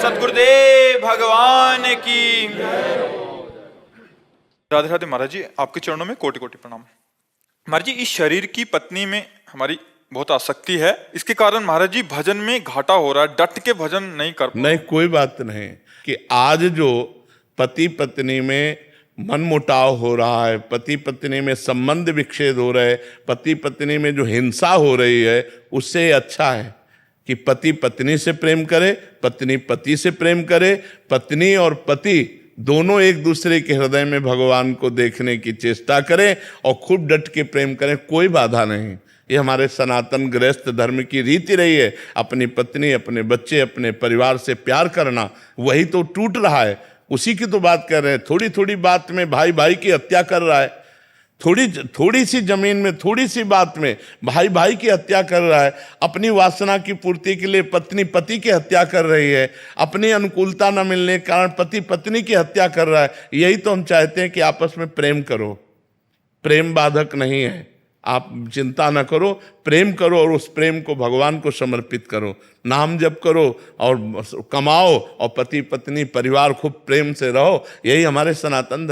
सद्गुरुदेव भगवान की। राधे राधे महाराज जी, आपके चरणों में कोटि कोटि प्रणाम। महाराज जी, इस शरीर की पत्नी में हमारी बहुत आसक्ति है, इसके कारण महाराज जी भजन में घाटा हो रहा है, डट के भजन नहीं कर पा। नहीं, कोई बात नहीं कि आज जो पति पत्नी में मनमुटाव हो रहा है, पति पत्नी में संबंध विच्छेद हो रहे, पति पत्नी में जो हिंसा हो रही है, उससे अच्छा है कि पति पत्नी से प्रेम करे, पत्नी पति से प्रेम करे, पत्नी और पति दोनों एक दूसरे के हृदय में भगवान को देखने की चेष्टा करें और खूब डट के प्रेम करें। कोई बाधा नहीं। ये हमारे सनातन गृहस्थ धर्म की रीति रही है। अपनी पत्नी, अपने बच्चे, अपने परिवार से प्यार करना, वही तो टूट रहा है। उसी की तो बात कर रहे हैं। थोड़ी थोड़ी बात में भाई भाई की हत्या कर रहा है, थोड़ी सी जमीन में, थोड़ी सी बात में भाई भाई की हत्या कर रहा है। अपनी वासना की पूर्ति के लिए पत्नी पति की हत्या कर रही है, अपनी अनुकूलता न मिलने के कारण पति पत्नी की हत्या कर रहा है। यही तो हम चाहते हैं कि आपस में प्रेम करो। प्रेम बाधक नहीं है, आप चिंता न करो, प्रेम करो और उस प्रेम को भगवान को समर्पित करो। नाम जप करो और कमाओ और पति पत्नी परिवार खूब प्रेम से रहो। यही हमारे सनातन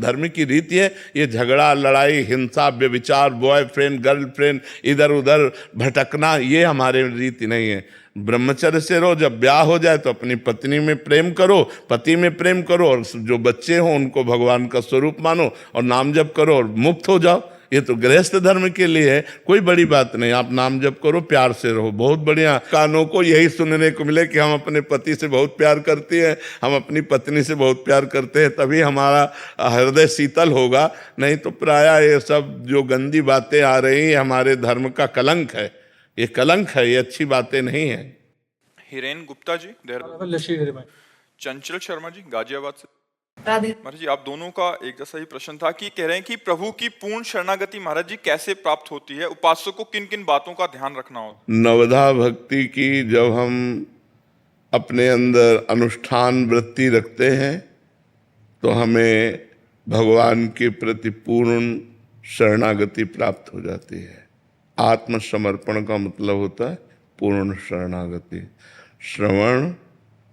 धर्म की रीति है। ये झगड़ा, लड़ाई, हिंसा, व्यभिचार, बॉयफ्रेंड गर्लफ्रेंड, इधर उधर भटकना, ये हमारे रीति नहीं है। ब्रह्मचर्य से रहो। जब ब्याह हो जाए तो अपनी पत्नी में प्रेम करो, पति में प्रेम करो, और जो बच्चे हों उनको भगवान का स्वरूप मानो और नाम जप करो और मुक्त हो जाओ। ये तो गृहस्थ धर्म के लिए है, कोई बड़ी बात नहीं। आप नाम जप करो, प्यार से रहो, बहुत बढ़िया। कानों को यही सुनने को मिले कि हम अपने पति से बहुत प्यार करते हैं, हम अपनी पत्नी से बहुत प्यार करते हैं, तभी हमारा हृदय शीतल होगा। नहीं तो प्रायः ये सब जो गंदी बातें आ रही हैं हमारे धर्म का कलंक है। ये कलंक है, ये अच्छी बातें नहीं है। हिरेन गुप्ता जी देहरादून, चंचल शर्मा जी गाजियाबाद से। महाराज जी, आप दोनों का एक जैसा ही प्रश्न था कि कह रहे हैं कि प्रभु की पूर्ण शरणागति महाराज जी कैसे प्राप्त होती है, उपासक को किन किन बातों का ध्यान रखना होता है? नवधा भक्ति की जब हम अपने अंदर अनुष्ठान वृत्ति रखते हैं तो हमें भगवान के प्रति पूर्ण शरणागति प्राप्त हो जाती है। आत्मसमर्पण का मतलब होता है पूर्ण शरणागति। श्रवण,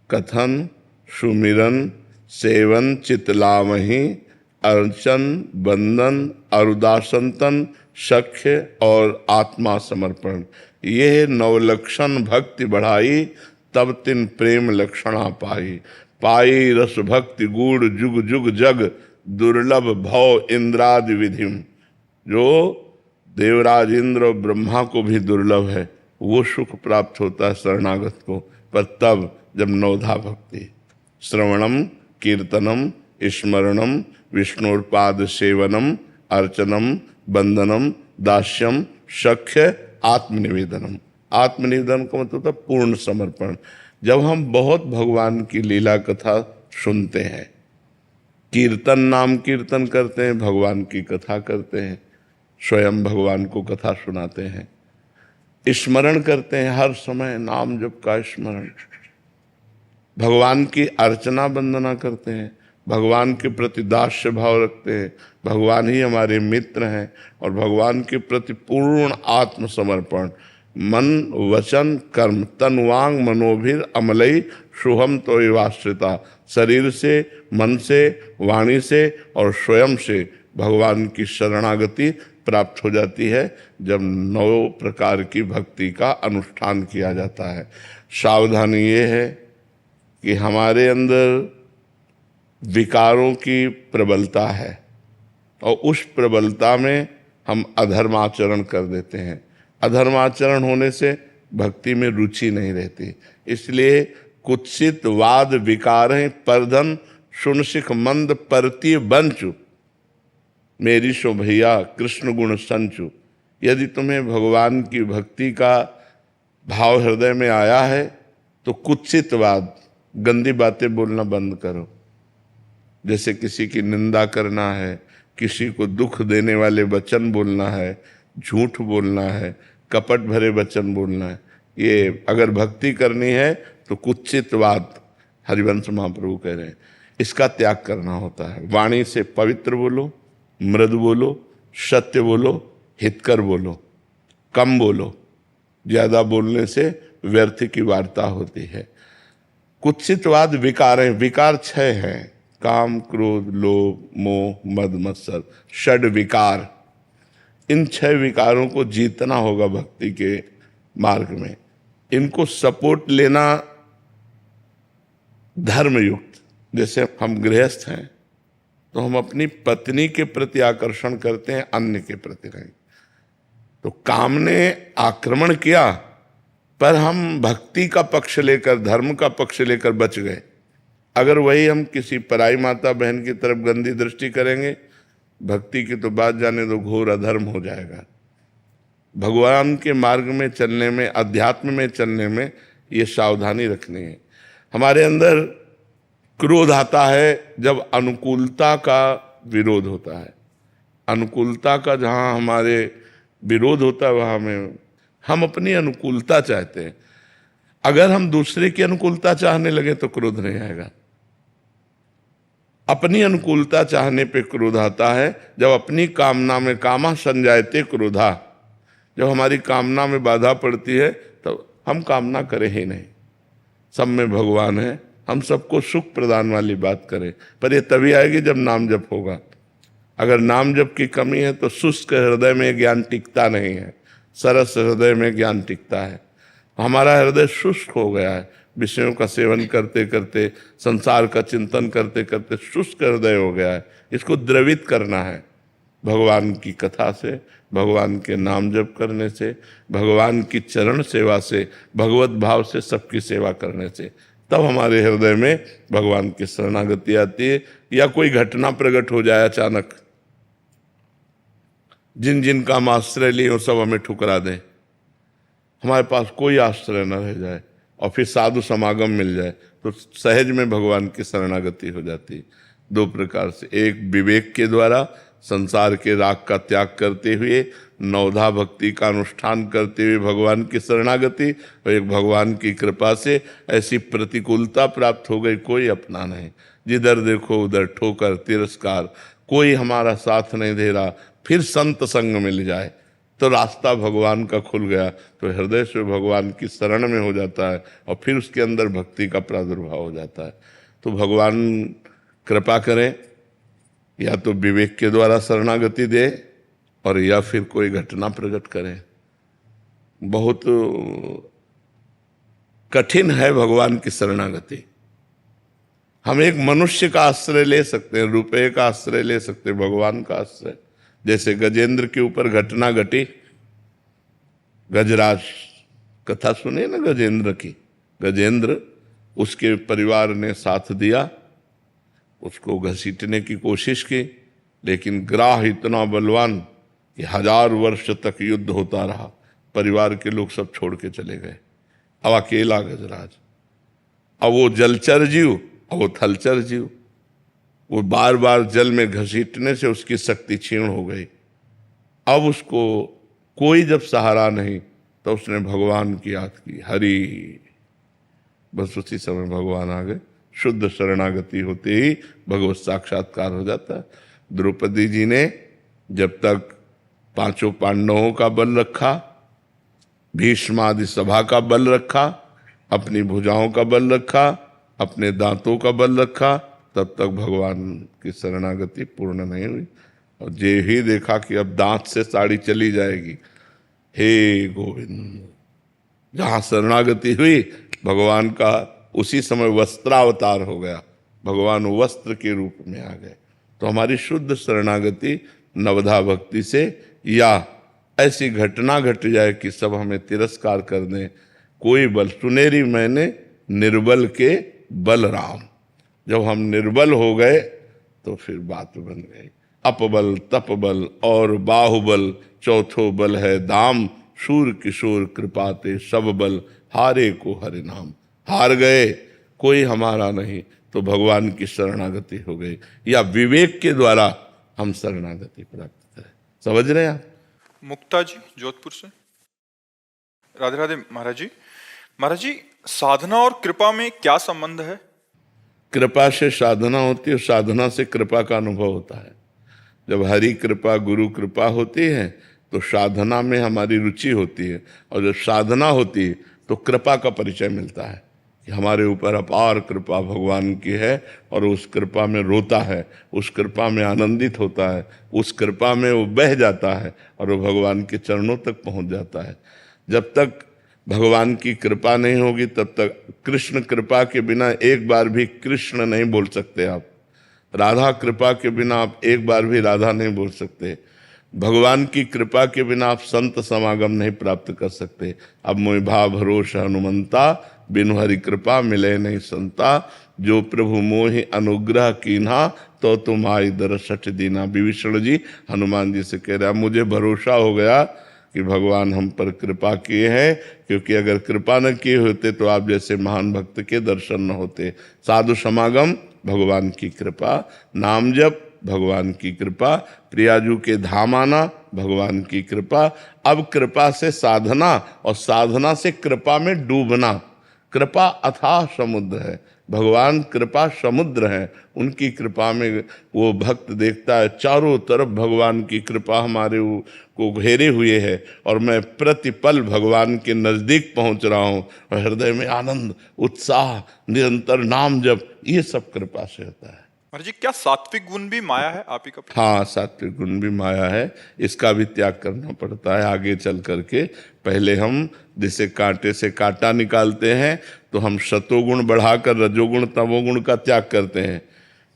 कथन, सुमिरन, सेवन, चितलामहि, अर्चन, बंदन, अरुदासंतन, सख्य और आत्मा समर्पण, ये नवलक्षण भक्ति बढ़ाई, तब तिन प्रेम लक्षणा पाई। पाई रस भक्ति गूढ़ जुग जुग जग, दुर्लभ भव इंद्रादि विधिम। जो देवराज इंद्र और ब्रह्मा को भी दुर्लभ है, वो सुख प्राप्त होता है शरणागत को। पर तब जब नवधा भक्ति, श्रवणम, कीर्तनम, स्मरणम, विष्णुपाद सेवनम, अर्चनम, बंदनम, दास्यम, सख्य, आत्मनिवेदनम। आत्मनिवेदन का मतलब होता है पूर्ण समर्पण। जब हम बहुत भगवान की लीला कथा सुनते हैं, कीर्तन, नाम कीर्तन करते हैं, भगवान की कथा करते हैं, स्वयं भगवान को कथा सुनाते हैं, स्मरण करते हैं, हर समय नाम जप का स्मरण, भगवान की अर्चना वंदना करते हैं, भगवान के प्रति दास्य भाव रखते हैं, भगवान ही हमारे मित्र हैं, और भगवान के प्रति पूर्ण आत्मसमर्पण, मन वचन कर्म, तन वांग मनोभिर अमलई शुभम तो एवाश्रिता। शरीर से, मन से, वाणी से और स्वयं से भगवान की शरणागति प्राप्त हो जाती है जब 9 प्रकार की भक्ति का अनुष्ठान किया जाता है। सावधानी ये है कि हमारे अंदर विकारों की प्रबलता है और उस प्रबलता में हम अधर्माचरण कर देते हैं। अधर्माचरण होने से भक्ति में रुचि नहीं रहती। इसलिए कुत्सित वाद विकार परधन सुन सिख मंद परती बंचु, मेरी सो भैया कृष्ण गुण संचु। यदि तुम्हें भगवान की भक्ति का भाव हृदय में आया है तो कुत्सित वाद, गंदी बातें बोलना बंद करो। जैसे किसी की निंदा करना है, किसी को दुख देने वाले वचन बोलना है, झूठ बोलना है, कपट भरे वचन बोलना है, ये अगर भक्ति करनी है तो कुत्सितवाद, हरिवंश महाप्रभु कह रहे हैं, इसका त्याग करना होता है। वाणी से पवित्र बोलो, मृदु बोलो, सत्य बोलो, हितकर बोलो, कम बोलो। ज़्यादा बोलने से व्यर्थ की वार्ता होती है। कुत्सितवाद विकार है, विकार 6 हैं, काम क्रोध लोभ मोह मद मत्सर, षड विकार। इन 6 विकारों को जीतना होगा भक्ति के मार्ग में। इनको सपोर्ट लेना धर्मयुक्त। जैसे हम गृहस्थ हैं तो हम अपनी पत्नी के प्रति आकर्षण करते हैं, अन्य के प्रति नहीं। तो काम ने आक्रमण किया पर हम भक्ति का पक्ष लेकर, धर्म का पक्ष लेकर बच गए। अगर वही हम किसी पराई माता बहन की तरफ गंदी दृष्टि करेंगे, भक्ति की तो बात जाने दो, घोर अधर्म हो जाएगा। भगवान के मार्ग में चलने में, अध्यात्म में चलने में ये सावधानी रखनी है। हमारे अंदर क्रोध आता है जब अनुकूलता का विरोध होता है। अनुकूलता का जहाँ हमारे विरोध होता है वहाँ में हम अपनी अनुकूलता चाहते हैं। अगर हम दूसरे की अनुकूलता चाहने लगे तो क्रोध नहीं आएगा। अपनी अनुकूलता चाहने पे क्रोध आता है जब अपनी कामना में, कामा संजायते क्रोधा, जब हमारी कामना में बाधा पड़ती है तो हम कामना करें ही नहीं। सब में भगवान है, हम सबको सुख प्रदान वाली बात करें, पर ये तभी आएगी जब नाम जप होगा। अगर नाम जप की कमी है तो शुष्क हृदय में ज्ञान टिकता नहीं है, सरस हृदय में ज्ञान टिकता है। हमारा हृदय शुष्क हो गया है, विषयों का सेवन करते करते, संसार का चिंतन करते करते शुष्क हृदय हो गया है। इसको द्रवित करना है भगवान की कथा से, भगवान के नाम जप करने से, भगवान की चरण सेवा से, भगवत भाव से सबकी सेवा करने से। तब हमारे हृदय में भगवान की शरणागति आती है। या कोई घटना प्रकट हो जाए अचानक, जिन जिन का हम आश्रय लिए वो सब हमें ठुकरा दें, हमारे पास कोई आश्रय न रह जाए और फिर साधु समागम मिल जाए तो सहज में भगवान की शरणागति हो जाती है। 2 प्रकार से, एक विवेक के द्वारा संसार के राग का त्याग करते हुए, नवधा भक्ति का अनुष्ठान करते हुए भगवान की शरणागति, और एक भगवान की कृपा से ऐसी प्रतिकूलता प्राप्त हो गई, कोई अपना नहीं, जिधर देखो उधर ठोकर तिरस्कार, कोई हमारा साथ नहीं दे रहा। फिर संत संग मिल जाए तो रास्ता भगवान का खुल गया, तो हृदय से भगवान की शरण में हो जाता है और फिर उसके अंदर भक्ति का प्रादुर्भाव हो जाता है। तो भगवान कृपा करें, या तो विवेक के द्वारा शरणागति दे और या फिर कोई घटना प्रकट करें। बहुत कठिन है भगवान की शरणागति। हम एक मनुष्य का आश्रय ले सकते हैं, रुपये का आश्रय ले सकते हैं, भगवान का आश्रय। जैसे गजेंद्र के ऊपर घटना घटी, गजराज कथा सुने ना गजेंद्र की। गजेंद्र, उसके परिवार ने साथ दिया, उसको घसीटने की कोशिश की, लेकिन ग्राह इतना बलवान कि 1000 वर्ष तक युद्ध होता रहा। परिवार के लोग सब छोड़ के चले गए, अब अकेला गजराज। अब वो जलचर जीव, अब वो थलचर जीव। वो बार बार जल में घसीटने से उसकी शक्ति क्षीण हो गई। अब उसको कोई जब सहारा नहीं तो उसने भगवान की याद की, हरि। बस उसी समय भगवान आ गए। शुद्ध शरणागति होते ही भगवत साक्षात्कार हो जाता है। द्रौपदी जी ने जब तक 5 पांडवों का बल रखा, भीष्म आदि सभा का बल रखा, अपनी भुजाओं का बल रखा, अपने दांतों का बल रखा, तब तक भगवान की शरणागति पूर्ण नहीं हुई। और जे ही देखा कि अब दांत से साड़ी चली जाएगी, हे गोविंद, जहाँ शरणागति हुई भगवान का, उसी समय वस्त्रावतार हो गया, भगवान वस्त्र के रूप में आ गए। तो हमारी शुद्ध शरणागति नवधा भक्ति से, या ऐसी घटना घट जाए कि सब हमें तिरस्कार कर दें, कोई बल, सुनेरी मैंने निर्बल के बलराम। जब हम निर्बल हो गए तो फिर बात बन गई। अपबल तपबल और बाहुबल, चौथो बल है दाम, शूर किशोर कृपाते सब बल, हारे को हरि नाम। हार गए, कोई हमारा नहीं, तो भगवान की शरणागति हो गई। या विवेक के द्वारा हम शरणागति प्राप्त करें। समझ रहे हैं आप? मुक्ता जी जोधपुर से। राधे राधे महाराज जी। महाराज जी, साधना और कृपा में क्या संबंध है? कृपा से साधना होती है, साधना से कृपा का अनुभव होता है। जब हरि कृपा गुरु कृपा होती है तो साधना में हमारी रुचि होती है, और जब साधना होती है तो कृपा का परिचय मिलता है। कि हमारे ऊपर अपार कृपा भगवान की है और उस कृपा में रोता है, उस कृपा में आनंदित होता है, उस कृपा में वो बह जाता है और वो भगवान के चरणों तक पहुंच जाता है। जब तक भगवान की कृपा नहीं होगी तब तक कृष्ण कृपा के बिना एक बार भी कृष्ण नहीं बोल सकते आप। राधा कृपा के बिना आप एक बार भी राधा नहीं बोल सकते। भगवान की कृपा के बिना आप संत समागम नहीं प्राप्त कर सकते। अब मोहि भाव भरोस हनुमंता, बिनु हरि कृपा मिले नहीं संता, जो प्रभु मोहि अनुग्रह कीन्हा, तो तुम आई दरसठ दीना। विभीषण जी हनुमान जी से कह रहा, मुझे भरोसा हो गया कि भगवान हम पर कृपा किए हैं, क्योंकि अगर कृपा न किए होते तो आप जैसे महान भक्त के दर्शन न होते। साधु समागम भगवान की कृपा, नाम जप भगवान की कृपा, प्रियाजू के धाम आना भगवान की कृपा। अब कृपा से साधना और साधना से कृपा में डूबना। कृपा अथाह समुद्र है, भगवान कृपा समुद्र है। उनकी कृपा में वो भक्त देखता है चारों तरफ भगवान की कृपा हमारे को घेरे हुए है और मैं प्रतिपल भगवान के नजदीक पहुंच रहा हूं और हृदय में आनंद, उत्साह, निरंतर नाम जप, ये सब कृपा से होता है। महाराज जी, क्या सात्विक गुण भी माया है आप ही का? हाँ, सात्विक गुण भी माया है, इसका भी त्याग करना पड़ता है आगे चल करके। पहले हम जैसे कांटे से कांटा निकालते हैं तो हम सतोगुण बढ़ाकर रजोगुण तमोगुण का त्याग करते हैं,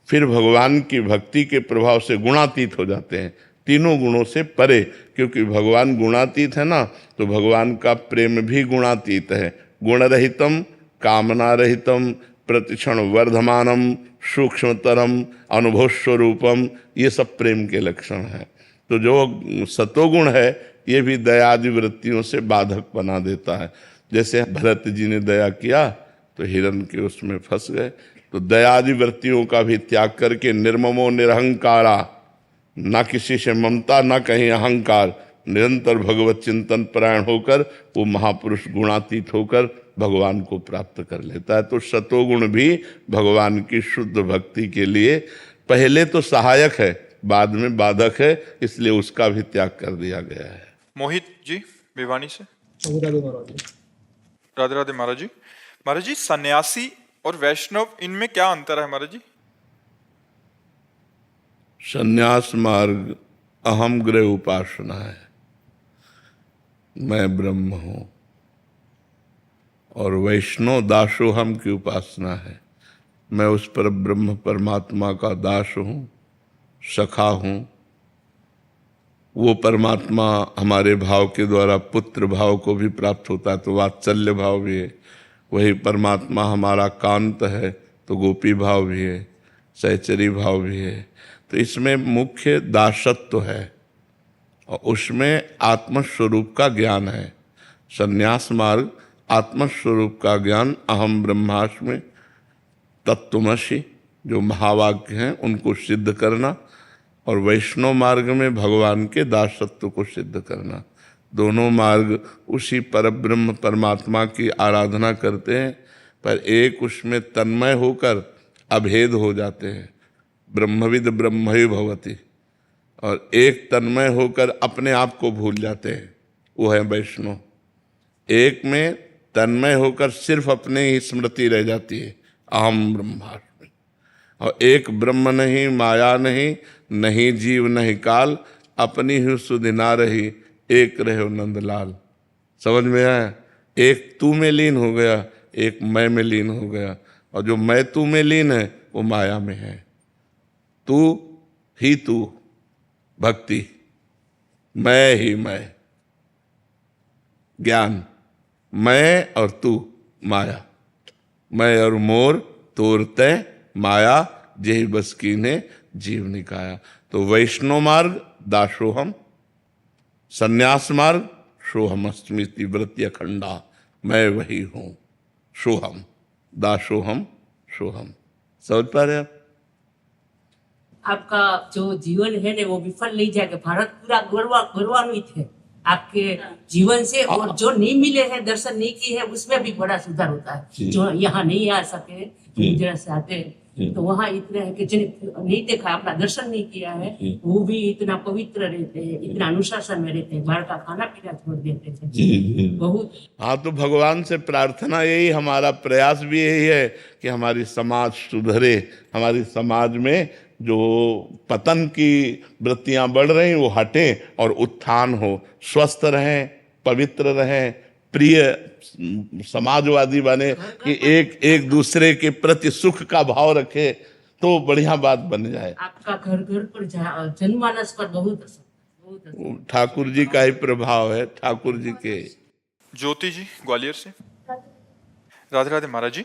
फिर भगवान की भक्ति के प्रभाव से गुणातीत हो जाते हैं, तीनों गुणों से परे। क्योंकि भगवान गुणातीत है ना, तो भगवान का प्रेम भी गुणातीत है। गुण रहितम कामना रहितम प्रतिक्षण वर्धमानम सूक्ष्मतरम अनुभव स्वरूपम, ये सब प्रेम के लक्षण हैं। तो जो सतोगुण है ये भी दयादि वृत्तियों से बाधक बना देता है। जैसे भरत जी ने दया किया तो हिरण के उसमें फंस गए। तो दयादि वृत्तियों का भी त्याग करके निर्ममो निरहंकारा, ना किसी से ममता ना कहीं अहंकार, निरंतर भगवत चिंतन परायण होकर वो महापुरुष गुणातीत होकर भगवान को प्राप्त कर लेता है। तो सतोगुण भी भगवान की शुद्ध भक्ति के लिए पहले तो सहायक है, बाद में बाधक है, इसलिए उसका भी त्याग कर दिया गया है। मोहित जी भिवानी से। राधे महाराज जी। राधे राधे महाराज जी। महाराज जी, सन्यासी और वैष्णव इनमें क्या अंतर है महाराज जी? संन्यास मार्ग अहम गृह उपासना है, मैं ब्रह्म हूं, और वैष्णव दासोहम की उपासना है, मैं उस पर ब्रह्म परमात्मा का दास हूं, सखा हूं। वो परमात्मा हमारे भाव के द्वारा पुत्र भाव को भी प्राप्त होता है तो वात्सल्य भाव भी है। वही परमात्मा हमारा कांत है तो गोपी भाव भी है, सहचरी भाव भी है। तो इसमें मुख्य दासत्व है और उसमें आत्मस्वरूप का ज्ञान है। संन्यास मार्ग आत्मस्वरूप का ज्ञान, अहम ब्रह्मास्मि तत्त्वमसि, जो महावाक्य हैं उनको सिद्ध करना, और वैष्णव मार्ग में भगवान के दासत्व को सिद्ध करना। दोनों मार्ग उसी परब्रह्म परमात्मा की आराधना करते हैं, पर एक उसमें तन्मय होकर अभेद हो जाते हैं, ब्रह्मविद ब्रह्महि भवति, और एक तन्मय होकर अपने आप को भूल जाते हैं, वो है वैष्णव। एक में तन्मय होकर सिर्फ अपने ही स्मृति रह जाती है, अहम ब्रह्मास्मि, और एक ब्रह्म नहीं, माया नहीं, नहीं जीव नहीं काल, अपनी ही सुधि ना रही, एक रहे नंदलाल। समझ में आया? एक तू में लीन हो गया, एक मैं में लीन हो गया, और जो मैं तू में लीन है वो माया में है। तू ही तू भक्ति, मैं ही मैं ज्ञान, मैं और तू माया, मैं और मोर तोरते माया, जेहि बस कीन्हे जीव निकाया। तो वैष्णव मार्ग दासोहम, संन्यास मार्ग सोहम अस्मिति व्रत्य अखंडा, मैं वही हूं, सोहम, दासोहम सोहम। समझ पा रहे आप? आपका जो जीवन है ना वो विफल नहीं जाएगा। भारत पूरा गौरवान्वित है आपके जीवन से, और जो नहीं मिले हैं, दर्शन नहीं किए हैं, उसमें भी बड़ा सुधार होता है। जो यहाँ नहीं आ सके, गुजरात से आते हैं, तो वहाँ इतना है कि जिन्हें नहीं देखा, अपना दर्शन नहीं किया है, वो भी इतना पवित्र रहते हैं, इतना अनुशासन में रहते हैं, बाहर का खाना पीना छोड़ देते थे बहुत। हाँ, तो भगवान से प्रार्थना यही, हमारा प्रयास भी यही है कि हमारी समाज सुधरे, हमारी समाज में जो पतन की वृत्तियां बढ़ रही वो हटे और उत्थान हो, स्वस्थ रहें, पवित्र रहें, प्रिय समाजवादी बने, कि एक एक दूसरे के प्रति सुख का भाव रखे, तो बढ़िया बात बन जाए। आपका घर घर पर जनमानस पर बहुत असर, बहुत असर। ठाकुर जी का ही प्रभाव है, ठाकुर जी के। ज्योति जी ग्वालियर से। राधे राधे महाराज जी।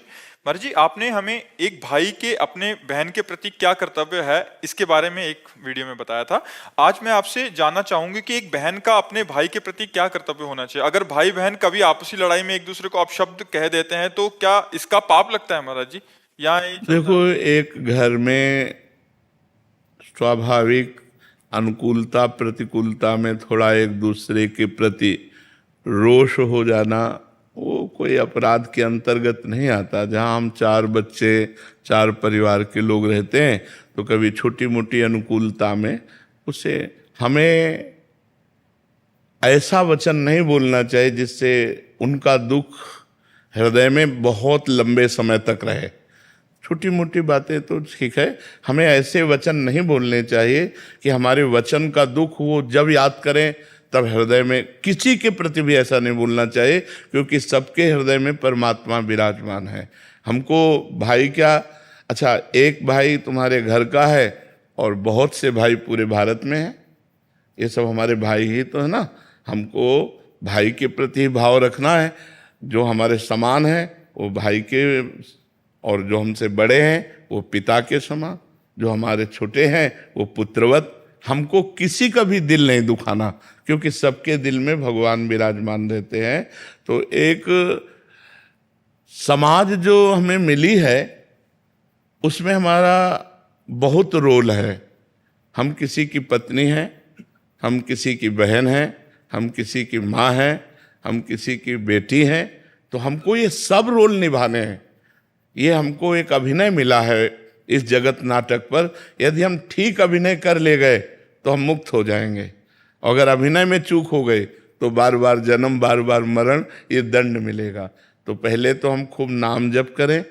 महाराज जी, आपने हमें एक भाई के अपने बहन के प्रति क्या कर्तव्य है इसके बारे में एक वीडियो में बताया था। आज मैं आपसे जानना चाहूंगी कि एक बहन का अपने भाई के प्रति क्या कर्तव्य होना चाहिए। अगर भाई बहन कभी आपसी लड़ाई में एक दूसरे को अपशब्द कह देते हैं तो क्या इसका पाप लगता है महाराज जी? या देखो, एक घर में स्वाभाविक अनुकूलता प्रतिकूलता में थोड़ा एक दूसरे के प्रति रोष हो जाना, वो कोई अपराध के अंतर्गत नहीं आता। जहाँ हम 4 बच्चे 4 परिवार के लोग रहते हैं तो कभी छोटी मोटी अनुकूलता में उसे हमें ऐसा वचन नहीं बोलना चाहिए जिससे उनका दुख हृदय में बहुत लंबे समय तक रहे। छोटी मोटी बातें तो ठीक है, हमें ऐसे वचन नहीं बोलने चाहिए कि हमारे वचन का दुख वो जब याद करें तब हृदय में, किसी के प्रति भी ऐसा नहीं बोलना चाहिए, क्योंकि सबके हृदय में परमात्मा विराजमान है। हमको भाई क्या, अच्छा एक भाई तुम्हारे घर का है और बहुत से भाई पूरे भारत में हैं, ये सब हमारे भाई ही तो है ना। हमको भाई के प्रति भाव रखना है, जो हमारे समान है वो भाई के, और जो हमसे बड़े हैं वो पिता के समान, जो हमारे छोटे हैं वो पुत्रवत। हमको किसी का भी दिल नहीं दुखाना, क्योंकि सबके दिल में भगवान विराजमान रहते हैं। तो एक समाज जो हमें मिली है उसमें हमारा बहुत रोल है। हम किसी की पत्नी हैं, हम किसी की बहन हैं, हम किसी की माँ हैं, हम किसी की बेटी हैं, तो हमको ये सब रोल निभाने हैं। ये हमको एक अभिनय मिला है इस जगत नाटक पर। यदि हम ठीक अभिनय कर ले गए तो हम मुक्त हो जाएंगे, अगर अभिनय में चूक हो गए तो बार बार जन्म, बार बार मरण, ये दंड मिलेगा। तो पहले तो हम खूब नाम जप करें,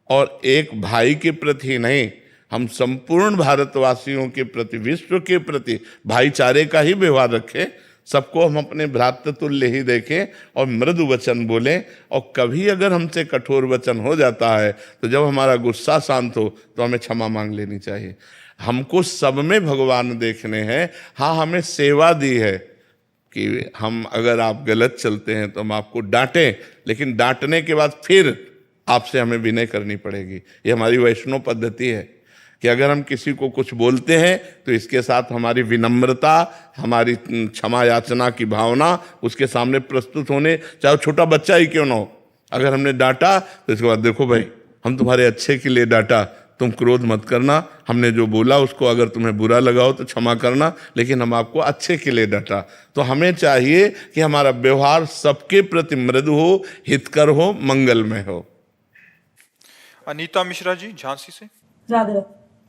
और एक भाई के प्रति नहीं, हम संपूर्ण भारतवासियों के प्रति, विश्व के प्रति भाईचारे का ही व्यवहार रखें। सबको हम अपने भ्रातृतुल्य ही देखें और मृदु वचन बोलें। और कभी अगर हमसे कठोर वचन हो जाता है तो जब हमारा गुस्सा शांत हो तो हमें क्षमा मांग लेनी चाहिए। हमको सब में भगवान देखने हैं। हाँ, हमें सेवा दी है कि हम, अगर आप गलत चलते हैं तो हम आपको डांटें, लेकिन डांटने के बाद फिर आपसे हमें विनय करनी पड़ेगी। ये हमारी वैष्णव पद्धति है कि अगर हम किसी को कुछ बोलते हैं तो इसके साथ हमारी विनम्रता, हमारी क्षमा याचना की भावना उसके सामने प्रस्तुत होने, चाहे वो छोटा बच्चा ही क्यों ना हो। अगर हमने डांटा तो इसके बाद देखो भाई, हम तुम्हारे अच्छे के लिए डांटा, तुम क्रोध मत करना, हमने जो बोला उसको अगर तुम्हें बुरा लगा हो तो क्षमा करना, लेकिन हम आपको अच्छे के लिए डांटा। तो हमें चाहिए कि हमारा व्यवहार सबके प्रति मृदु हो, हितकर हो, मंगलमय हो। अनीता मिश्रा जी झांसी से। राधे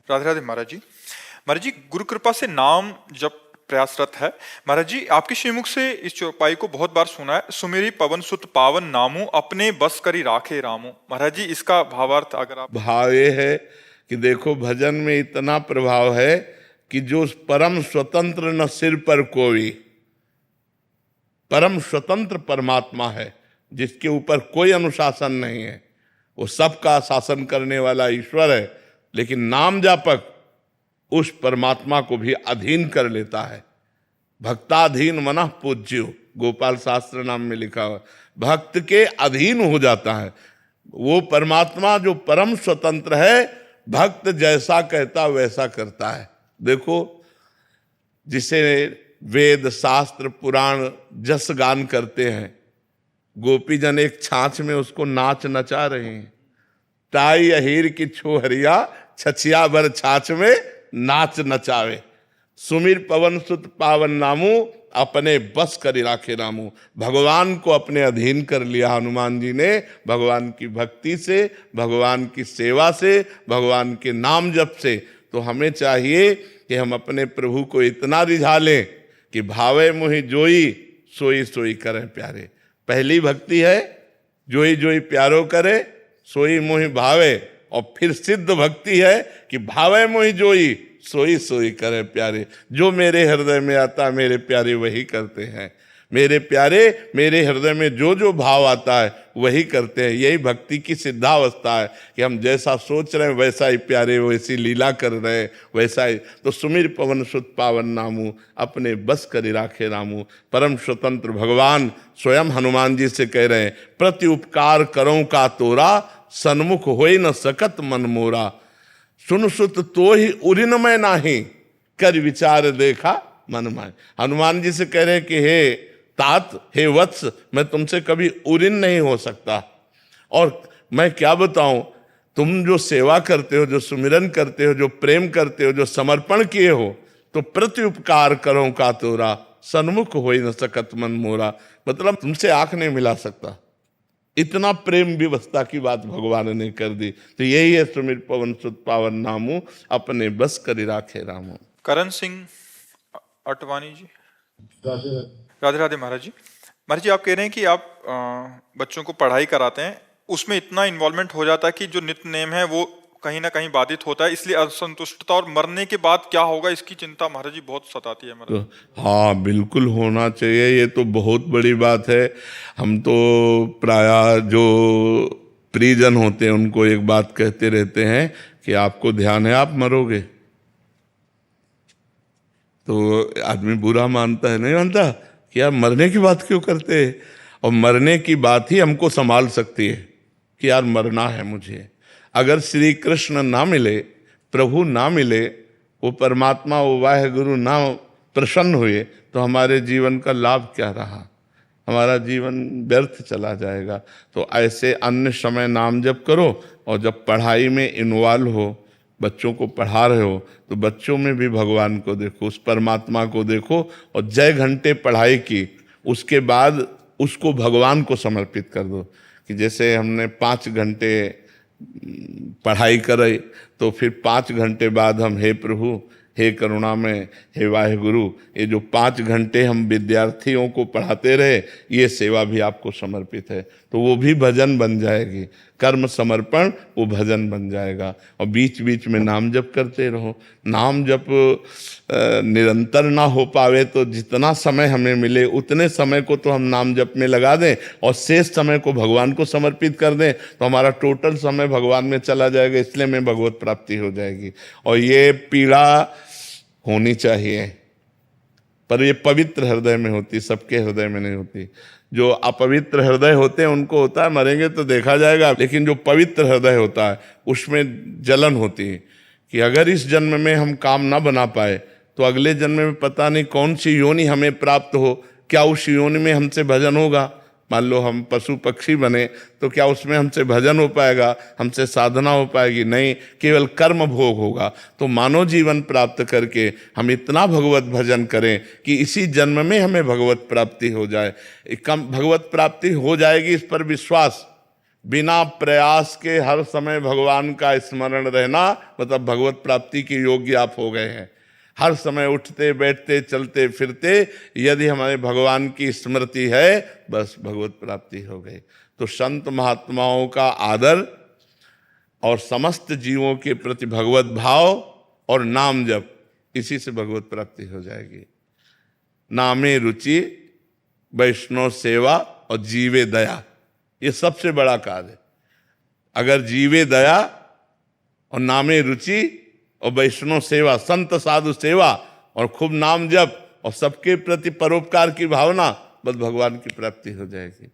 राधे राधे महाराज जी। महाराज जी, गुरु कृपा से नाम जब प्रयासरत है। महाराज जी, आपके श्रीमुख से इस चौपाई को बहुत बार सुना है, सुमेरी पवन सुत पावन नामू, अपने बस करी राखे रामू। महाराज जी, इसका भावार्थ अगर आप। भाव ये है कि देखो, भजन में इतना प्रभाव है कि जो परम स्वतंत्र न सिर पर कोई, परम स्वतंत्र परमात्मा है जिसके ऊपर कोई अनुशासन नहीं है, वो सबका शासन करने वाला ईश्वर है, लेकिन नाम जापक उस परमात्मा को भी अधीन कर लेता है। भक्ताधीन मनः पूज्यो, गोपाल शास्त्र नाम में लिखा हुआ, भक्त के अधीन हो जाता है वो परमात्मा जो परम स्वतंत्र है। भक्त जैसा कहता वैसा करता है। देखो, जिसे वेद शास्त्र पुराण जस गान करते हैं, गोपीजन एक छाछ में उसको नाच नचा रहे हैं। ताई अहीर की छोहरिया, छछिया भर छाछ में नाच नचावे। सुमिर पवन सुत पावन नामू, अपने बस करी राखे रामू। भगवान को अपने अधीन कर लिया हनुमान जी ने, भगवान की भक्ति से, भगवान की सेवा से, भगवान के नाम जप से। तो हमें चाहिए कि हम अपने प्रभु को इतना रिझा लें कि भावे मोहि जोई, सोई सोई करे प्यारे। पहली भक्ति है जोई जोई प्यारो करे, सोई मोहि भावे। और फिर सिद्ध भक्ति है कि भावे मोहि जोई, सोई सोई करे प्यारे। जो मेरे हृदय में आता मेरे प्यारे वही करते हैं। मेरे प्यारे मेरे हृदय में जो जो भाव आता है वही करते हैं। यही भक्ति की सिद्धावस्था है कि हम जैसा सोच रहे हैं वैसा ही प्यारे, वैसी लीला कर रहे हैं वैसा ही। तो सुमिर पवन सुत पावन नामू, अपने बस करी राखे रामू। परम स्वतंत्र भगवान स्वयं हनुमान जी से कह रहे हैं, प्रति उपकार करो का तोरा, सन्मुख होई न सकत मन मोरा। सुन सुत तो ही उरिन में नाही, कर विचार देखा मन माय। हनुमान जी से कह रहे हैं कि हे तात, हे वत्स, मैं तुमसे कभी उरिन नहीं हो सकता। और मैं क्या बताऊं, तुम जो सेवा करते हो, जो सुमिरन करते हो, जो प्रेम करते हो, जो समर्पण किए हो, तो प्रति उपकार करो का तोरा, सन्मुख होई न सकत मन मोरा। मतलब तुमसे आंख नहीं मिला सकता, इतना प्रेम व्यवस्था की बात भगवान ने कर दी। तो यही है सुमिर पवन सुत पावन नामू, अपने बस करी राखे रामू। करण सिंह अटवानी जी, राधे राधे महाराज जी। महाराज जी, आप कह रहे हैं कि आप बच्चों को पढ़ाई कराते हैं, उसमें इतना इन्वॉल्वमेंट हो जाता है कि जो नित्य नेम है वो कहीं ना कहीं बाधित होता है, इसलिए असंतुष्टता और मरने के बाद क्या होगा इसकी चिंता महाराज जी बहुत सताती है महाराज। तो हाँ, बिल्कुल होना चाहिए, ये तो बहुत बड़ी बात है। हम तो प्रायः जो परिजन होते हैं उनको एक बात कहते रहते हैं कि आपको ध्यान है आप मरोगे। तो आदमी बुरा मानता है, नहीं मानता कि यार मरने की बात क्यों करते हैं। और मरने की बात ही हमको संभाल सकती है कि यार मरना है मुझे। अगर श्री कृष्ण ना मिले, प्रभु ना मिले, वो परमात्मा, वो वाहेगुरु ना प्रसन्न हुए, तो हमारे जीवन का लाभ क्या रहा, हमारा जीवन व्यर्थ चला जाएगा। तो ऐसे अन्य समय नाम जप करो, और जब पढ़ाई में इन्वॉल्व हो, बच्चों को पढ़ा रहे हो, तो बच्चों में भी भगवान को देखो, उस परमात्मा को देखो। और जय घंटे पढ़ाई की, उसके बाद उसको भगवान को समर्पित कर दो। कि जैसे हमने 5 घंटे पढ़ाई करे, तो फिर 5 घंटे बाद हम हे प्रभु, हे करुणामय, हे वाहेगुरु, ये जो 5 घंटे हम विद्यार्थियों को पढ़ाते रहे, ये सेवा भी आपको समर्पित है। तो वो भी भजन बन जाएगी, कर्म समर्पण वो भजन बन जाएगा। और बीच बीच में नाम जप करते रहो। नाम जप निरंतर ना हो पावे तो जितना समय हमें मिले उतने समय को तो हम नाम जप में लगा दें, और शेष समय को भगवान को समर्पित कर दें, तो हमारा टोटल समय भगवान में चला जाएगा। इसलिए में भगवत प्राप्ति हो जाएगी। और ये पीड़ा होनी चाहिए, पर ये पवित्र हृदय में होती, सबके हृदय में नहीं होती। जो अपवित्र हृदय होते हैं उनको होता है मरेंगे तो देखा जाएगा, लेकिन जो पवित्र हृदय होता है उसमें जलन होती है कि अगर इस जन्म में हम काम ना बना पाए तो अगले जन्म में पता नहीं कौन सी योनि हमें प्राप्त हो, क्या उस योनि में हमसे भजन होगा। मान लो हम पशु पक्षी बने तो क्या उसमें हमसे भजन हो पाएगा, हमसे साधना हो पाएगी? नहीं, केवल कर्म भोग होगा। तो मानव जीवन प्राप्त करके हम इतना भगवत भजन करें कि इसी जन्म में हमें भगवत प्राप्ति हो जाए। कम भगवत प्राप्ति हो जाएगी इस पर विश्वास। बिना प्रयास के हर समय भगवान का स्मरण रहना मतलब भगवत प्राप्ति के योग्य आप हो गए हैं। हर समय उठते बैठते चलते फिरते यदि हमारे भगवान की स्मृति है, बस भगवत प्राप्ति हो गई। तो संत महात्माओं का आदर और समस्त जीवों के प्रति भगवत भाव और नाम जप, इसी से भगवत प्राप्ति हो जाएगी। नामे रुचि, वैष्णव सेवा और जीवे दया, ये सबसे बड़ा कार्य है। अगर जीवे दया और नामे रुचि और वैष्णव सेवा, संत साधु सेवा और खूब नाम जप और सबके प्रति परोपकार की भावना, बस भगवान की प्राप्ति हो जाएगी।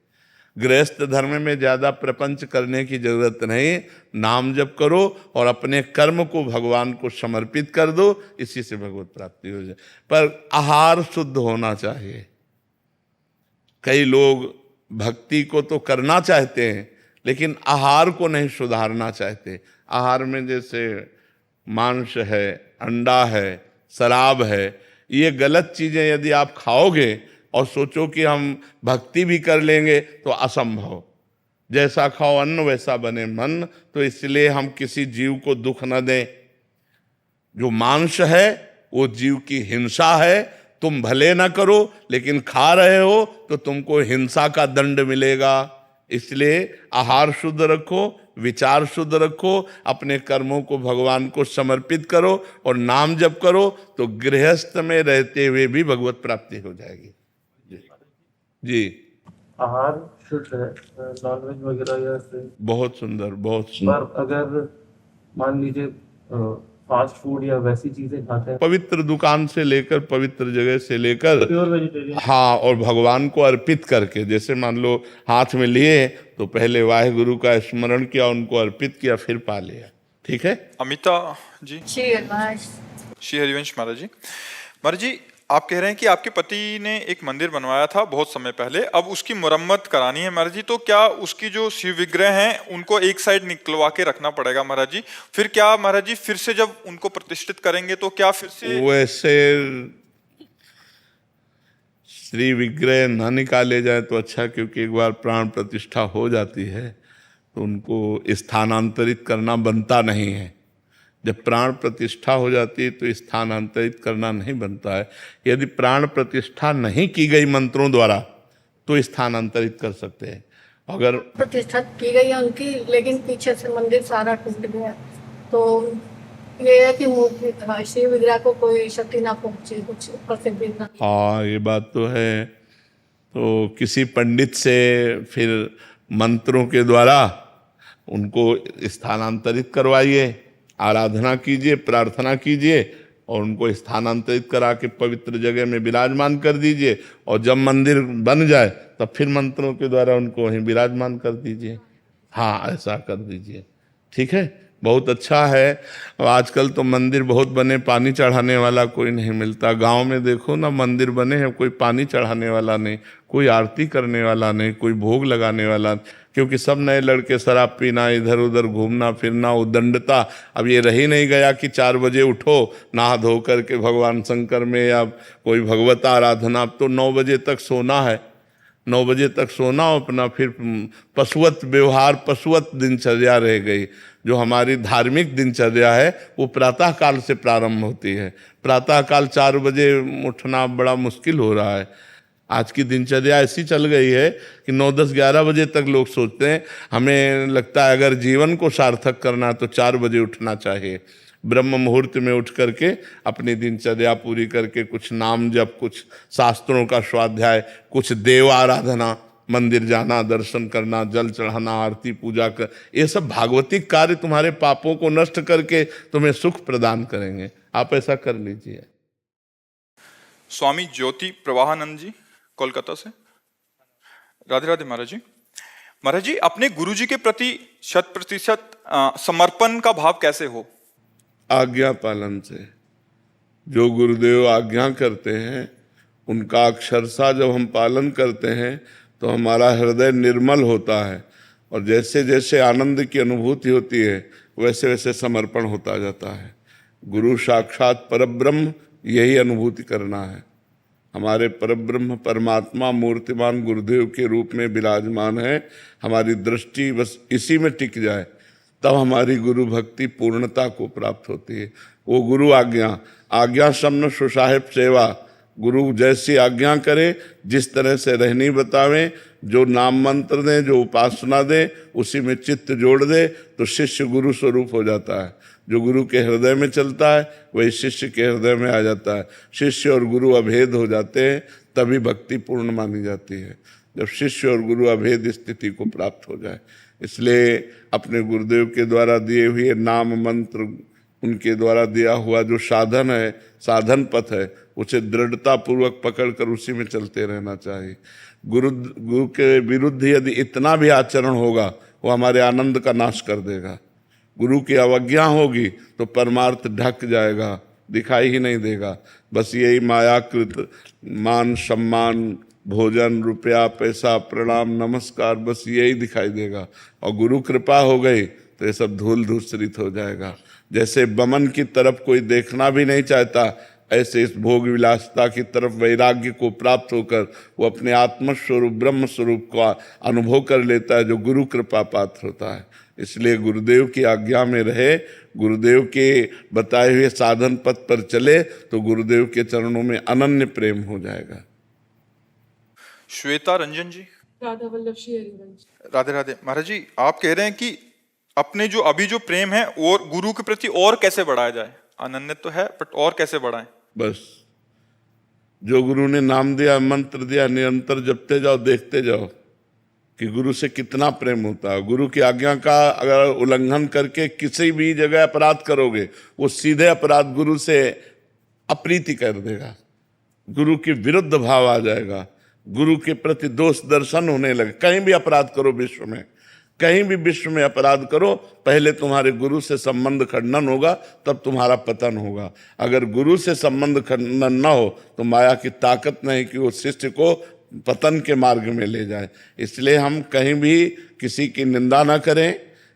गृहस्थ धर्म में ज्यादा प्रपंच करने की जरूरत नहीं, नाम जप करो और अपने कर्म को भगवान को समर्पित कर दो, इसी से भगवत प्राप्ति हो जाए। पर आहार शुद्ध होना चाहिए। कई लोग भक्ति को तो करना चाहते हैं लेकिन आहार को नहीं सुधारना चाहते। आहार में जैसे मांस है, अंडा है, शराब है, ये गलत चीजें यदि आप खाओगे और सोचो कि हम भक्ति भी कर लेंगे तो असंभव। जैसा खाओ अन्न वैसा बने मन, तो इसलिए हम किसी जीव को दुख न दें। जो मांस है वो जीव की हिंसा है। तुम भले ना करो लेकिन खा रहे हो तो तुमको हिंसा का दंड मिलेगा। इसलिए आहार शुद्ध रखो, विचार शुद्ध रखो, अपने कर्मों को भगवान को समर्पित करो और नाम जप करो, तो गृहस्थ में रहते हुए भी भगवत प्राप्ति हो जाएगी। जी आहार शुद्ध है, नॉनवेज वगैरह या से बहुत सुंदर, बहुत सुंदर। पर अगर मान लीजिए फास्ट फूड या वैसी चीजें खाते हैं, पवित्र दुकान से लेकर, पवित्र जगह से लेकर, प्योर वेजिटेरियन, हाँ, और भगवान को अर्पित करके, जैसे मान लो हाथ में लिए तो पहले वाहेगुरु का स्मरण किया, उनको अर्पित किया, फिर पा लिया। ठीक है। अमिता जी। श्री हरिवंश। श्री हरिवंश महाराज जी। महाराज जी, आप कह रहे हैं कि आपके पति ने एक मंदिर बनवाया था बहुत समय पहले, अब उसकी मुरम्मत करानी है महाराज जी, तो क्या उसकी जो शिव विग्रह हैं उनको एक साइड निकलवा के रखना पड़ेगा महाराज जी? फिर क्या महाराज जी, फिर से जब उनको प्रतिष्ठित करेंगे तो क्या फिर से? वैसे श्री विग्रह ना निकाले जाए तो अच्छा, क्योंकि एक बार प्राण प्रतिष्ठा हो जाती है तो उनको स्थानांतरित करना बनता नहीं है। जब प्राण प्रतिष्ठा हो जाती है तो स्थानांतरित करना नहीं बनता है। यदि प्राण प्रतिष्ठा नहीं की गई मंत्रों द्वारा तो स्थानांतरित कर सकते हैं। अगर प्रतिष्ठा की गई है उनकी, लेकिन पीछे से मंदिर सारा टूट गया, तो ये है कि मूर्ति शिव विग्रह को कोई क्षति ना पहुंचे, कुछ ऊपर से गिरना। हाँ, ये बात तो है। तो किसी पंडित से फिर मंत्रों के द्वारा उनको स्थानांतरित करवाइए, आराधना कीजिए, प्रार्थना कीजिए और उनको स्थानांतरित करा के पवित्र जगह में विराजमान कर दीजिए। और जब मंदिर बन जाए तब फिर मंत्रों के द्वारा उनको वहीं विराजमान कर दीजिए। हाँ, ऐसा कर दीजिए। ठीक है, बहुत अच्छा है। आजकल तो मंदिर बहुत बने, पानी चढ़ाने वाला कोई नहीं मिलता। गांव में देखो ना, मंदिर बने हैं, कोई पानी चढ़ाने वाला नहीं, कोई आरती करने वाला नहीं, कोई भोग लगाने वाला, क्योंकि सब नए लड़के शराब पीना, इधर उधर घूमना फिरना, उदंडता। अब ये रही नहीं गया कि 4 बजे उठो नहा धो करके भगवान शंकर में या कोई भगवत आराधना। अब तो 9 बजे तक सोना है, 9 बजे तक सोना, अपना फिर पशुवत व्यवहार, पशुवत दिनचर्या रह गई। जो हमारी धार्मिक दिनचर्या है वो प्रातः काल से प्रारंभ होती है। प्रातः काल 4 बजे उठना बड़ा मुश्किल हो रहा है। आज की दिनचर्या ऐसी चल गई है कि 9, 10, 11 बजे तक लोग सोचते हैं। हमें लगता है अगर जीवन को सार्थक करना तो 4 बजे उठना चाहिए। ब्रह्म मुहूर्त में उठ करके अपनी दिनचर्या पूरी करके कुछ नाम जप, कुछ शास्त्रों का स्वाध्याय, कुछ देव आराधना, मंदिर जाना, दर्शन करना, जल चढ़ाना, आरती पूजा कर, ये सब भागवतिक कार्य तुम्हारे पापों को नष्ट करके तुम्हें सुख प्रदान करेंगे। आप ऐसा कर लीजिए। स्वामी ज्योति प्रवाहानंद जी, कोलकाता से। राधे राधे महाराज जी। महाराज जी, अपने गुरु जी के प्रति 100% समर्पण का भाव कैसे हो? आज्ञा पालन से। जो गुरुदेव आज्ञा करते हैं उनका अक्षरशः जब हम पालन करते हैं तो हमारा हृदय निर्मल होता है, और जैसे जैसे आनंद की अनुभूति होती है वैसे वैसे समर्पण होता जाता है। गुरु साक्षात परब्रह्म, यही अनुभूति करना है। हमारे परब्रह्म परमात्मा मूर्तिमान गुरुदेव के रूप में विराजमान है। हमारी दृष्टि बस इसी में टिक जाए तब हमारी गुरु भक्ति पूर्णता को प्राप्त होती है। वो गुरु आज्ञा, आज्ञा समन सुसाहेब सेवा। गुरु जैसी आज्ञा करे, जिस तरह से रहनी बतावें, जो नाम मंत्र दें, जो उपासना दें, उसी में चित्त जोड़ दे तो शिष्य गुरु स्वरूप हो जाता है। जो गुरु के हृदय में चलता है वही शिष्य के हृदय में आ जाता है। शिष्य और गुरु अभेद हो जाते हैं, तभी भक्ति पूर्ण मानी जाती है, जब शिष्य और गुरु अभेद स्थिति को प्राप्त हो जाए। इसलिए अपने गुरुदेव के द्वारा दिए हुए नाम मंत्र, उनके द्वारा दिया हुआ जो साधन है, साधन पथ है, उसे दृढ़ता पूर्वक पकड़कर उसी में चलते रहना चाहिए। गुरु के विरुद्ध यदि इतना भी आचरण होगा वो हमारे आनंद का नाश कर देगा। गुरु की अवज्ञा होगी तो परमार्थ ढक जाएगा, दिखाई ही नहीं देगा। बस यही मायाकृत मान सम्मान, भोजन, रुपया, पैसा, प्रणाम, नमस्कार, बस यही दिखाई देगा। और गुरु कृपा हो गई तो ये सब धूल धूसरित हो जाएगा। जैसे बमन की तरफ कोई देखना भी नहीं चाहता, ऐसे इस भोग विलासिता की तरफ वैराग्य को प्राप्त होकर वो अपने आत्मस्वरूप ब्रह्म स्वरूप का अनुभव कर लेता है, जो गुरु कृपा पात्र होता है। इसलिए गुरुदेव की आज्ञा में रहे, गुरुदेव के बताए हुए साधन पथ पर चले तो गुरुदेव के चरणों में अनन्य प्रेम हो जाएगा। श्वेता रंजन जी। राधा वल्लभ श्री हरिवंश। राधे राधे। महाराज जी, आप कह रहे हैं कि अपने जो अभी जो प्रेम है और गुरु के प्रति और कैसे बढ़ाया जाए? अनन्य तो है, बट और कैसे बढ़ाएं? बस जो गुरु ने नाम दिया, मंत्र दिया, निरंतर जपते जाओ, देखते जाओ कि गुरु से कितना प्रेम होता है। गुरु की आज्ञा का अगर उल्लंघन करके किसी भी जगह अपराध करोगे, वो सीधे अपराध गुरु से अप्रीति कर देगा, गुरु के विरुद्ध भाव आ जाएगा, गुरु के प्रति दोष दर्शन होने लगे। कहीं भी अपराध करो विश्व में, कहीं भी विश्व में अपराध करो, पहले तुम्हारे गुरु से संबंध खंडन होगा, तब तुम्हारा पतन होगा। अगर गुरु से संबंध खंडन न हो तो माया की ताकत नहीं कि वो शिष्य को पतन के मार्ग में ले जाए। इसलिए हम कहीं भी किसी की निंदा ना करें,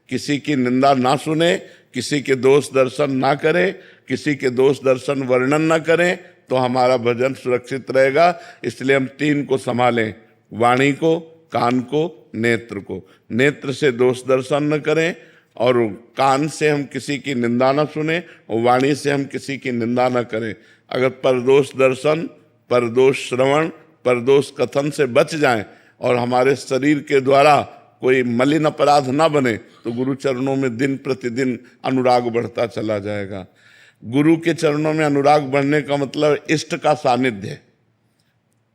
किसी की निंदा ना सुने, किसी के दोष दर्शन ना करें, किसी के दोष दर्शन वर्णन ना करें, तो हमारा भजन सुरक्षित रहेगा। इसलिए हम तीन को संभालें, वाणी को, कान को, नेत्र को। नेत्र से दोष दर्शन न करें, और कान से हम किसी की निंदा न सुने, और वाणी से हम किसी की निंदा न करें। अगर परदोष दर्शन, परदोष श्रवण, परदोष कथन से बच जाएं और हमारे शरीर के द्वारा कोई मलिन अपराध ना बने, तो गुरु चरणों में दिन प्रतिदिन अनुराग बढ़ता चला जाएगा। गुरु के चरणों में अनुराग बढ़ने का मतलब इष्ट का सानिध्य।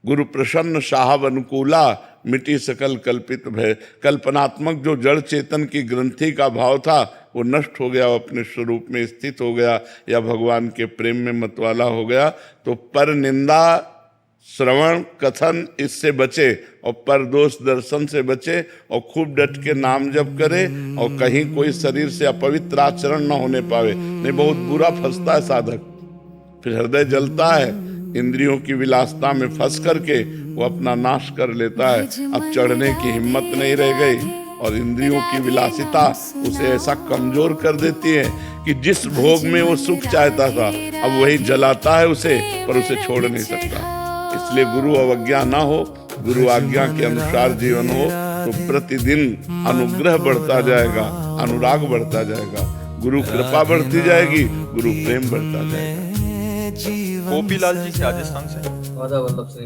गुरु प्रसन्न साहब अनुकूला, मिटी सकल कल्पित भय। कल्पनात्मक जो जड़ चेतन की ग्रंथि का भाव था वो नष्ट हो गया, वो अपने स्वरूप में स्थित हो गया, या भगवान के प्रेम में मतवाला हो गया। तो पर निंदा, श्रवण, कथन इससे बचे, और परदोष दर्शन से बचे, और खूब डट के नाम जप करे, और कहीं कोई शरीर से अपवित्र आचरण न होने पावे। नहीं, बहुत बुरा फंसता है साधक, फिर हृदय जलता है, इंद्रियों की विलासता में फंस करके वो अपना नाश कर लेता है। अब चढ़ने की हिम्मत नहीं रह गई, और इंद्रियों की विलासिता उसे ऐसा कमजोर कर देती है कि जिस भोग में वो सुख चाहता था, अब वही जलाता है उसे, पर उसे छोड़ नहीं सकता। इसलिए गुरु अवज्ञा ना हो, गुरु आज्ञा के अनुसार जीवन हो, तो प्रतिदिन अनुग्रह बढ़ता जाएगा, अनुराग बढ़ता जाएगा, गुरु कृपा बढ़ती जाएगी, गुरु प्रेम बढ़ता जाएगा। गोपीलाल जी राजस्थान से। राधा वल्लभ श्री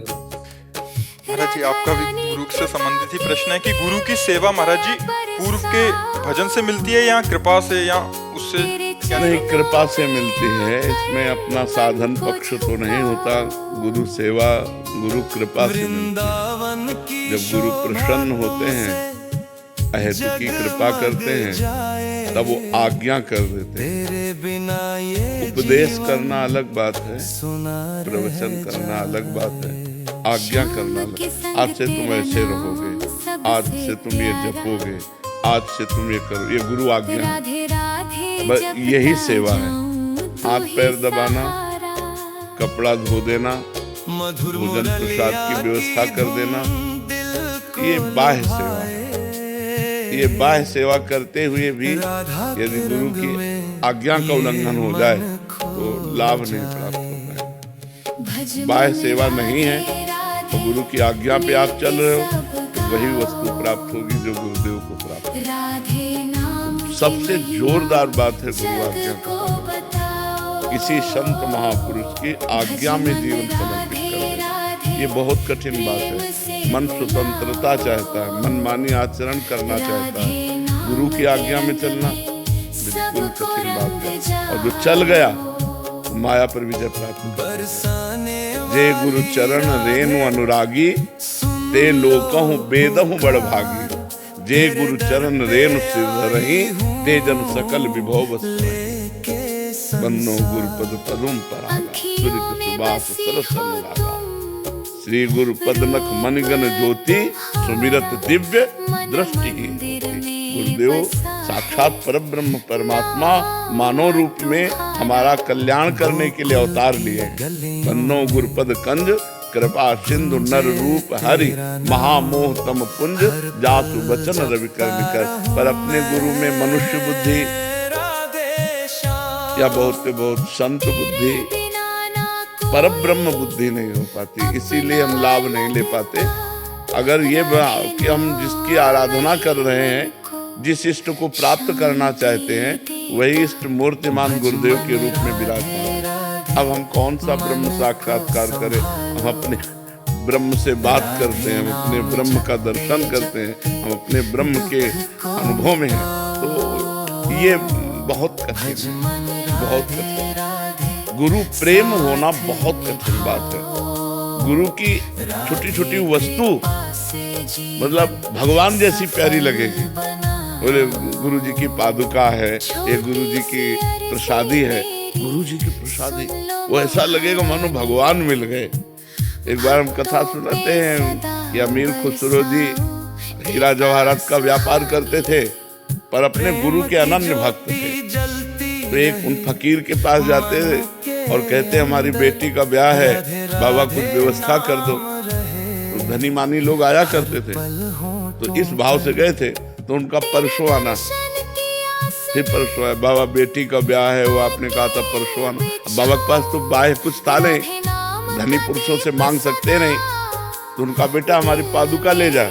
महाराज जी, आपका भी गुरु से संबंधित ही प्रश्न है कि गुरु की सेवा महाराज जी पूर्व के भजन से मिलती है या कृपा से, या उससे? नहीं, कृपा से मिलती है, इसमें अपना साधन पक्ष तो नहीं होता। गुरु सेवा गुरु कृपा से मिलती है। जब गुरु प्रसन्न होते हैं, अहेतु की कृपा करते हैं, तब वो आज्ञा कर देते हैं। उपदेश करना अलग बात है, प्रवचन करना अलग बात है, आज्ञा करना अलग। आज से तुम ऐसे रहोगे, आज से तुम ये जपोगे, आज से तुम ये करो, ये गुरु आज्ञा है। बस यही सेवा है। हाथ पैर दबाना, कपड़ा धो देना, भोजन प्रसाद की व्यवस्था कर देना, ये बाह्य सेवा है। ये बाह्य सेवा करते हुए भी यदि गुरु की आज्ञा का उल्लंघन हो जाए तो लाभ नहीं प्राप्त होता है। बाह्य सेवा नहीं है तो गुरु की आज्ञा पे आप चल रहे हो, तो वही वस्तु प्राप्त होगी जो गुरुदेव को प्राप्त होगी। सबसे जोरदार बात है गुरु आज्ञा का। किसी संत महापुरुष की आज्ञा में जीवन समर्पित कर देना, ये बहुत कठिन बात है। मन स्वतंत्रता चाहता है, मनमानी आचरण करना चाहता है, गुरु की आज्ञा में चलना बिल्कुल कठिन बात है। और जो चल गया तो माया पर विजय प्राप्त कर। जे गुरु चरण रेणु अनुरागी, ते लोकहु बेदहु बड़ भागी। जे गुरु चरण रेणु सिर रही, ते जन सकल विभव वसुरहि। बन्नो गुरुपद पदुम परागा, सुरित सुबास सरस अनुरागा। श्री गुरु पदनख मनगन ज्योति, सुमिरत दिव्य दृष्टि ही होती। गुरुदेव साक्षात परब्रह्म परमात्मा मानव रूप में हमारा कल्याण करने के लिए अवतार लिए। बन्नो गुरुपद कंज, कृपा सिंधु नर रूप हरि। महामोह तम पुंज, जासु बचन रवि कर निकर। पर अपने गुरु में मनुष्य बुद्धि या बहुत से बहुत संत बुद्धि परब्रह्म बुद्धि नहीं हो पाती, इसीलिए हम लाभ नहीं ले पाते। अगर ये कि हम जिसकी आराधना कर रहे हैं, जिस इष्ट को प्राप्त करना चाहते हैं, वही इष्ट मूर्तिमान गुरुदेव के रूप में विराजमान है। अब हम कौन सा ब्रह्म साक्षात्कार करें? हम अपने ब्रह्म से बात करते हैं, हम अपने ब्रह्म का दर्शन करते हैं, हम अपने ब्रह्म के अनुभव में हैं। तो ये बहुत कठिन है, बहुत कठिन। गुरु प्रेम होना बहुत कठिन बात है। गुरु की छोटी छोटी वस्तु मतलब भगवान जैसी प्यारी लगेगी। बोले गुरु जी की पादुका है, ये गुरु जी की प्रसादी है, गुरु जी की प्रसादी, वो ऐसा लगेगा मानो भगवान मिल गए। एक बार हम कथा सुनाते हैं कि अमीर खुसरो जी हीरा जवाहरात का व्यापार करते थे, पर अपने गुरु के अनन्य भक्त थे। तो एक उन फकीर के पास जाते थे और कहते हमारी बेटी का ब्याह है, बाबा कुछ व्यवस्था कर दो। तो धनी मानी लोग आया करते थे, तो इस भाव से गए थे। तो उनका परसों आना, फिर परसों आया, बाबा बेटी का ब्याह है, वो आपने कहा था परसों आना। बाबा के पास तो बाहे कुछ था नहीं, धनी पुरुषों से मांग सकते नहीं। तो उनका बेटा हमारी पादुका ले जा।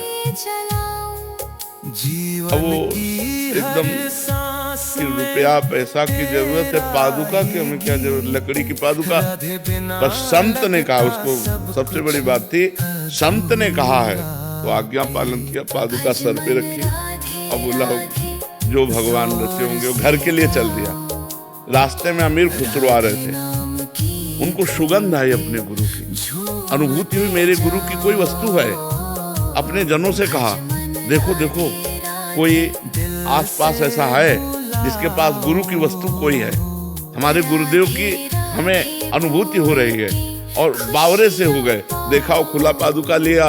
अब वो एकदम रुपया पैसा की जरूरत है, पादुका की हमें क्या जरूरत, लकड़ी की पादुका। पर संत ने कहा, उसको सबसे बड़ी बात थी, संत ने कहा है तो आज्ञा पालन किया, पादुका सर पे रखी। अब बोला जो भगवान रचे होंगे, वो घर के लिए चल दिया। रास्ते में अमीर खुसरो आ रहे थे, उनको सुगंध आई अपने गुरु की, अनुभूति हुई मेरे गुरु की कोई वस्तु है। अपने जनों से कहा देखो देखो कोई आसपास ऐसा है जिसके पास गुरु की वस्तु कोई है, हमारे गुरुदेव की हमें अनुभूति हो रही है। और बावरे से हो गए, देखा वो खुला पादुका लिया।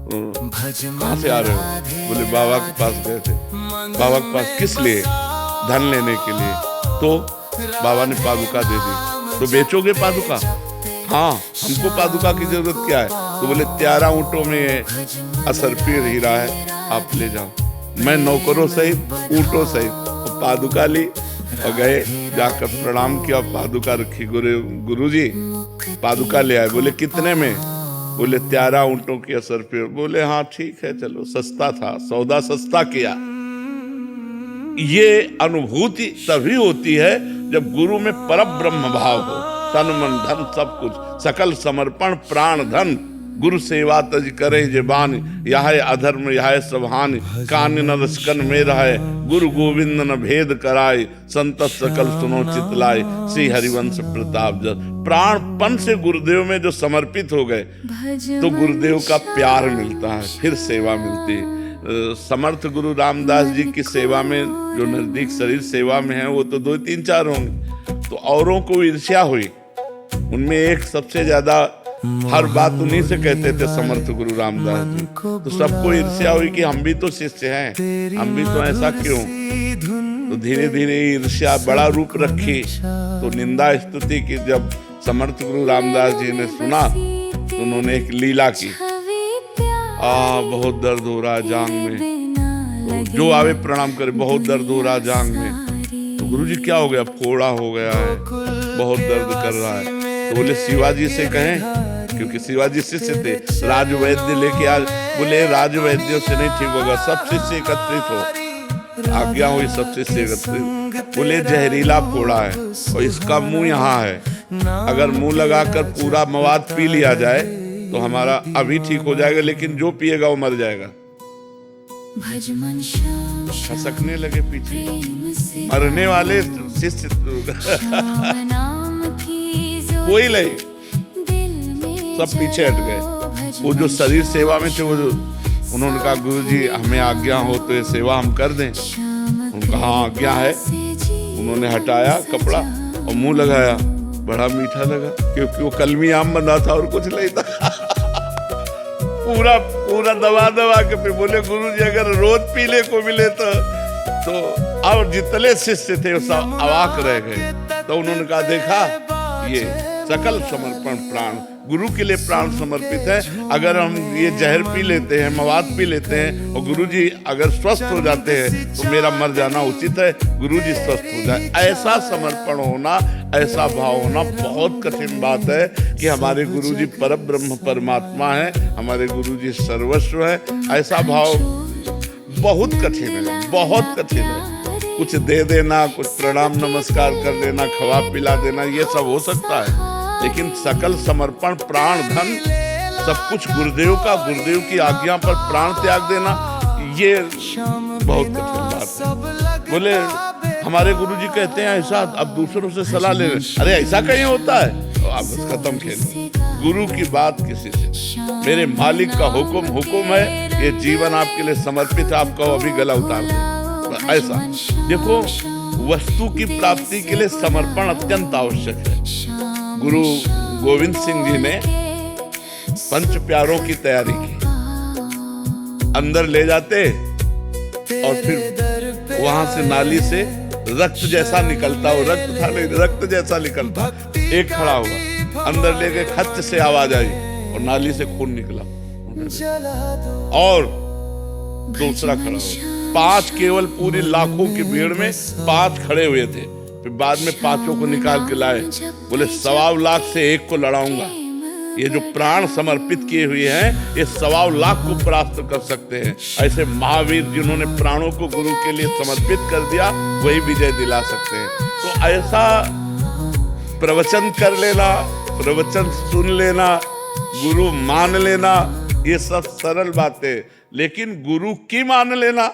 कहाँ से आ रहे हो? बोले बाबा के पास गए थे। बाबा के पास किस लिए? धन लेने के लिए। तो बाबा ने पादुका दे दी। तो बेचोगे पादुका? हाँ, हमको पादुका की जरूरत क्या है? तो बोले 13 ऊँटों में असरफीर हीरा है, आप ले जाओ। मैं नौकरों सहित ऊँटों सहित पादुका ली और गए, जाकर प्रणाम किया, पादुका रखी। गुरुजी पादुका ले आए। बोले कितने में? बोले 13 ऊँटों की असरफीर। बोले हाँ ठीक है, चलो, सस्ता था, सौदा सस्ता किया। ये अनुभूति तभी होती है जब गुरु में परब्रह्म भाव हो, तन मन धन सब कुछ, सकल समर्पण प्राण धन, गुरु सेवा तज करे जेबान, यह अधर्म यह सबहानि, कान न रसकन में रहे, गुरु गोविंद न भेद कराए, संत सकल सुनो चितलाए, श्री हरिवंश प्रताप जस। प्राणपन से गुरुदेव में जो समर्पित हो गए तो गुरुदेव का प्यार मिलता है, फिर सेवा मिलती है। समर्थ गुरु रामदास जी की सेवा में जो नजदीक शरीर सेवा में है, वो तो 2, 3, 4 होंगे। तो औरों को ईर्ष्या हुई, उनमें एक सबसे ज्यादा हर बात उन्हीं से कहते थे समर्थ गुरु रामदास जी। तो सबको ईर्ष्या हुई कि हम भी तो शिष्य हैं, हम भी तो ऐसा क्यों। तो धीरे धीरे ईर्ष्या बड़ा रूप रखी। तो निंदा स्तुति की जब समर्थ गुरु रामदास जी ने सुना तो उन्होंने एक लीला की। बहुत दर्द हो रहा है जांग में, तो जो आवे प्रणाम करे, बहुत दर्द हो रहा है जांग में। तो गुरुजी क्या हो गया? फोड़ा हो गया है, बहुत दर्द कर रहा है। तो बोले शिवाजी से कहें, क्योंकि शिवाजी शिष्य थे, राजवैद्य लेके आ। बोले राजवैद्यों से नहीं ठीक होगा, सब शिष्य एकत्रित हो। आज्ञा हुई, सब शिष्य एकत्रित। बोले जहरीला फोड़ा है और इसका मुंह यहाँ है, अगर मुंह लगाकर पूरा मवाद पी लिया जाए तो हमारा अभी ठीक हो जाएगा, लेकिन जो पिएगा वो मर जाएगा। खसकने लगे पीछे, मरने वाले शिष्य कोई नहीं, सब पीछे हट गए। वो जो शरीर सेवा में थे, वो जो उन्होंने कहा गुरुजी हमें आज्ञा हो तो ये सेवा हम कर दें। उनका हाँ आज्ञा है। उन्होंने हटाया कपड़ा और मुंह लगाया, बड़ा मीठा लगा, क्योंकि वो कलमी आम बना था और कुछ नहीं था। पूरा दबा के फिर बोले गुरुजी अगर रोज पीले को मिले तो और जितने शिष्य थे वो सब अवाक रह गए। तो उन्होंने कहा देखा ये सकल समर्पण प्राण, गुरु के लिए प्राण समर्पित है। अगर हम ये जहर पी लेते हैं, मवाद पी लेते हैं और गुरु जी अगर स्वस्थ हो जाते हैं तो मेरा मर जाना उचित है, गुरु जी स्वस्थ हो जाए। ऐसा समर्पण होना, ऐसा भाव होना बहुत कठिन बात है कि हमारे गुरु जी परब्रह्म परमात्मा है, हमारे गुरु जी सर्वस्व है। ऐसा भाव बहुत कठिन है, बहुत कठिन है। कुछ दे देना, कुछ प्रणाम नमस्कार कर देना, खवा पिला देना, ये सब हो सकता है, लेकिन सकल समर्पण, प्राण धन सब कुछ गुरुदेव का, गुरुदेव की आज्ञा पर प्राण त्याग देना, ये बहुत कठिन बात है। बोले हमारे गुरुजी कहते हैं ऐसा, अब दूसरों से सलाह ले रहे, अरे ऐसा कहीं होता है? तो आप बस खत्म खेल। गुरु की बात किसी से, मेरे मालिक का हुक्म हुक्म है, ये जीवन आपके लिए समर्पित है, आपका अभी गला उतार दे। ऐसा देखो, वस्तु की प्राप्ति के लिए समर्पण अत्यंत आवश्यक है। गुरु गोविंद सिंह जी ने पंच प्यारों की तैयारी की, अंदर ले जाते और फिर वहां से नाली से रक्त जैसा निकलता, वो रक्त था नहीं, रक्त जैसा निकलता। एक खड़ा हुआ, अंदर ले गए, खच से आवाज आई और नाली से खून निकला, और दूसरा खड़ा हुआ। 5 केवल पूरी लाखों की भीड़ में 5 खड़े हुए थे, फिर बाद में 5 को निकाल के लाए, बोले 1.25 लाख से 1 को लड़ाऊंगा। ये जो प्राण समर्पित किए हुए हैं, ये 1.25 लाख को परास्त कर सकते हैं। ऐसे महावीर जिन्होंने प्राणों को गुरु के लिए समर्पित कर दिया, वही विजय दिला सकते हैं। तो ऐसा प्रवचन कर लेना, प्रवचन सुन लेना, गुरु मान लेना, ये सब सरल बातें, लेकिन गुरु की मान लेना